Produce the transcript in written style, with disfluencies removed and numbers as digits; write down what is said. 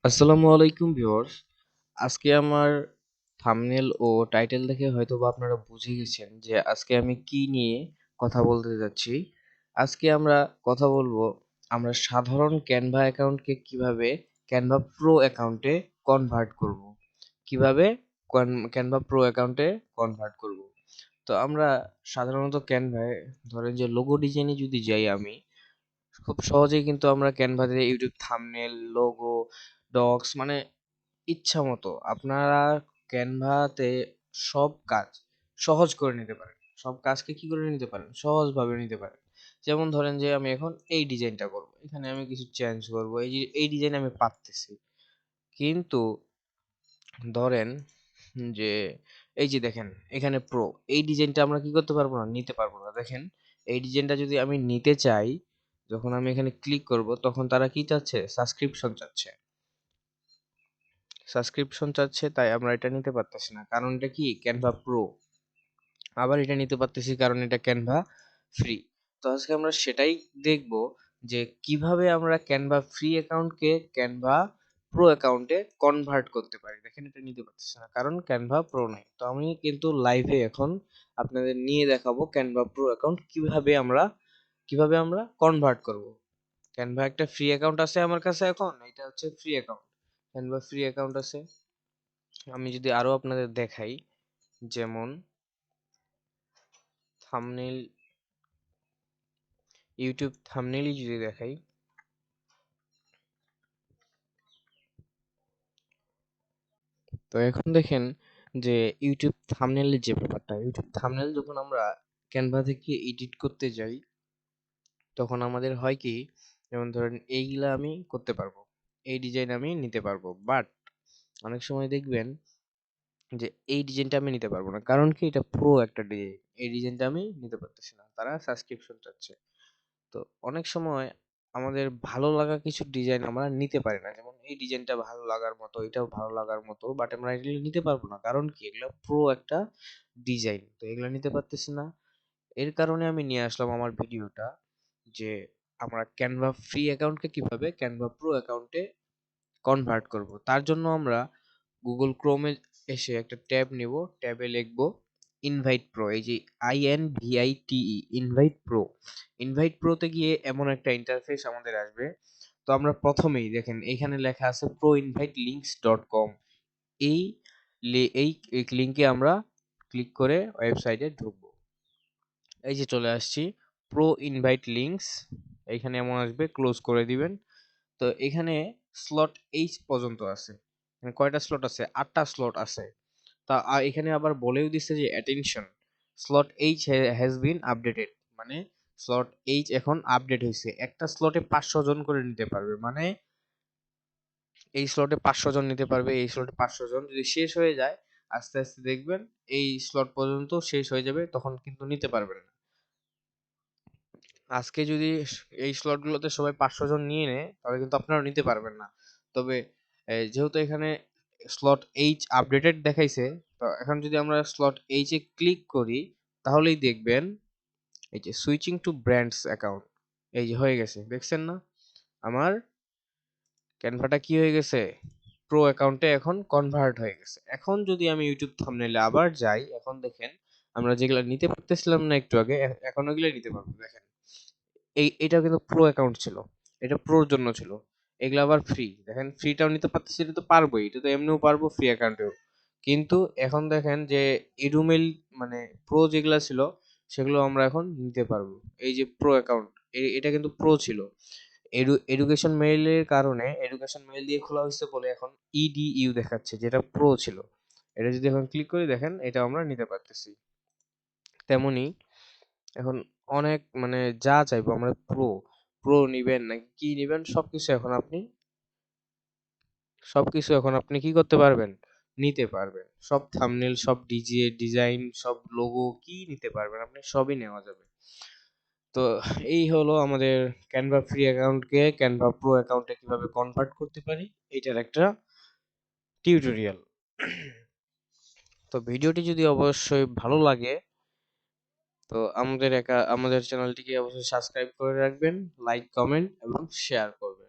আসসালামু আলাইকুম ভিউয়ার্স। আজকে আমার থাম্বনেল ও টাইটেল দেখে হয়তোবা আপনারা বুঝে গেছেন যে আজকে আমি কি নিয়ে কথা বলতে যাচ্ছি। আজকে আমরা কথা বলবো আমরা সাধারণ ক্যানভা অ্যাকাউন্টকে কিভাবে ক্যানভা প্রো অ্যাকাউন্টে কনভার্ট করব। কিভাবে ক্যানভা প্রো অ্যাকাউন্টে কনভার্ট করব। তো আমরা সাধারণত ক্যানভায় ধরেন যে লোগো ডিজাইনে যদি যাই আমি খুব সহজেই কিন্তু আমরা ক্যানভাতে ইউটিউব থাম্বনেল, লোগো, ডক্স মানে ইচ্ছা মতো আপনারা ক্যানভাতে সব কাজ সহজ করে নিতে পারেন। সব কাজকে কি করে নিতে পারেন? সহজভাবে নিতে পারেন। যেমন ধরেন যে আমি এখন এই ডিজাইনটা করব। এখানে আমি কিছু চেঞ্জ করব। এই যে এই ডিজাইন আমি পারতেছি। কিন্তু ধরেন যে এই যে দেখেন এখানে প্রো এই ডিজাইনটা আমরা কি করতে পারবো না? নিতে পারবো না। দেখেন এই ডিজাইনটা যদি আমি নিতে চাই, যখন আমি এখানে ক্লিক করব তখন তারা কি চাচ্ছে? সাবস্ক্রিপশন চাচ্ছে। সাবস্ক্রিপশন চাচ্ছে, তাই আমরা এটা নিতে পারতেছি না। কারণ এটা কি? Canva pro. আবার এটা নিতে পারতেছি কারণ এটা ক্যানভা ফ্রি। তো আজকে আমরা সেটাই দেখব যে কিভাবে আমরা ক্যানভা ফ্রি অ্যাকাউন্টকে ক্যানভা প্রো অ্যাকাউন্টে কনভার্ট করতে পারি। দেখেন এটা নিতে পারতেছি না কারণ ক্যানভা প্রো নাই। তো আমি কিন্তু লাইভে এখন আপনাদের নিয়ে দেখাবো ক্যানভা প্রো অ্যাকাউন্ট কিভাবে আমরা কনভার্ট করব। ক্যানভা একটা ফ্রি অ্যাকাউন্ট আছে আমার কাছে, এখন এটা হচ্ছে free account. Canva free account আছে। আমি যদি আরো আপনাদের দেখাই, যেমন থাম্বনেল, ইউটিউব থাম্বনেলই যদি দেখাই, তো এখন দেখেন যে ইউটিউব থাম্বনেলের যে ব্যাপারটা, ইউটিউব থাম্বনেল যখন আমরা ক্যানভা থেকে এডিট করতে যাই তখন আমাদের হয় কি, যেমন ধরেন এইগুলা আমি করতে পারবো, এই ডিজাইন আমি নিতে পারবো, বাট অনেক সময় দেখবেন যে এই ডিজাইনটা আমি নিতে পারবো না। কারণ কি? এটা প্রো একটা ডিজাইন, এই ডিজাইনটা আমি নিতে পারতেছি না, তারা সাবস্ক্রিপশন চাচ্ছে। তো অনেক সময় আমাদের ভালো লাগা কিছু ডিজাইন আমরা নিতে পারি না, যেমন এই ডিজাইনটা ভালো লাগার মতো, এটাও ভালো লাগার মতো, বাট আমরা এগুলো নিতে পারবো না। কারণ কি? এগুলো প্রো একটা ডিজাইন, তো এগুলো নিতে পারতেছি না। এর কারণে আমি নিয়ে আসলাম আমার ভিডিওটা যে আমরা ক্যানভা ফ্রি অ্যাকাউন্টকে কিভাবে ক্যানভা প্রো অ্যাকাউন্টে কনভার্ট করব। তার জন্য আমরা গুগল ক্রোমে এসে একটা ট্যাব নেব, ট্যাবে লিখব ইনভাইট প্রো, এই যে INVITE, ইনভাইট প্রো। ইনভাইট প্রোতে গিয়ে এমন একটা ইন্টারফেস আমাদের আসবে। তো আমরা প্রথমেই দেখেন এখানে লেখা আছে proinvitelinks.com। এই এই লিংকে আমরা ক্লিক করে ওয়েবসাইটে ঢুকবো। এই যে চলে আসছি, প্রো ইনভাইট লিংকস, এইখানে এমন আসবে, ক্লোজ করে দিবেন। তো এখানে স্লট এইচ পর্যন্ত আছে। এখানে কয়টা স্লট আছে? 8টা স্লট আছে। তা এখানে আবার বলেও দিচ্ছে যে attention, slot H has been updated, মানে স্লট এইচ এখন আপডেট হয়েছে। একটা স্লটে 500 জন করে নিতে পারবে, মানে এই স্লটে 500 জন নিতে পারবে। এই স্লটে 500 জন যদি শেষ হয়ে যায়, আস্তে আস্তে দেখবেন এই স্লট পর্যন্ত শেষ হয়ে যাবে, তখন কিন্তু নিতে পারবেন না। আজকে যদি এই স্লটগুলোতে সবাই 500 জন নিয়ে নেয় তাহলে কিন্তু আপনারাও নিতে পারবেন না। তবে যেহেতু এখানে স্লট এইচ আপডেটেড দেখাইছে, তো এখন যদি আমরা স্লট এইচ এ ক্লিক করি তাহলেই দেখবেন এই যে সুইচিং টু ব্র্যান্ডস অ্যাকাউন্ট, এই যে হয়ে গেছে, দেখছেন না? আমার ক্যানভাটা কি হয়ে গেছে? প্রো অ্যাকাউন্টে এখন কনভার্ট হয়ে গেছে। এখন যদি আমি ইউটিউব থাম্বনেইলে আবার যাই, এখন দেখেন আমরা যেগুলো নিতে পারতেছিলাম না একটু আগে, এখন ওগুলো নিতে পারবো। দেখেন এটা কিন্তু প্রো অ্যাকাউন্ট ছিল, এটা প্রোর জন্য ছিল। এগুলো আবার ফ্রি, দেখেন ফ্রিটাও নিতে পারতেছি, এটা তো পারবোই, এটা তো এমনিও পারবো ফ্রি অ্যাকাউন্টেও। কিন্তু এখন দেখেন যে এডুমেল মানে প্রো যেগুলা ছিল সেগুলো আমরা এখন নিতে পারবো। এই যে প্রো অ্যাকাউন্ট, এটা কিন্তু প্রো ছিল। এডুকেশন মেইলের কারণে, এডুকেশন মেইল দিয়ে খোলা হয়েছে বলে এখন EDU দেখাচ্ছে, যেটা প্রো ছিল। এটা যদি এখন ক্লিক করি দেখেন এটা আমরা নিতে পারতেছি। তেমনি এখন অনেক মানে যা চাইবো আমরা, প্রো প্রো নিবেন নাকি কি নিবেন, সবকিছু এখন আপনি কি করতে পারবেন? নিতে পারবেন। সব থাম্বনেল, সব ডিজাইন, সব লোগো কি নিতে পারবেন আপনি, সবই নেওয়া যাবে। তো এই হলো আমাদের ক্যানভা ফ্রি অ্যাকাউন্টকে ক্যানভা প্রো অ্যাকাউন্টে কিভাবে কনভার্ট করতে পারি, এটার একটা টিউটোরিয়াল। তো ভিডিওটি যদি অবশ্যই ভালো লাগে, তো আমাদের চ্যানেলটিকে অবশ্যই সাবস্ক্রাইব করে রাখবেন, লাইক, কমেন্ট এবং শেয়ার করবেন।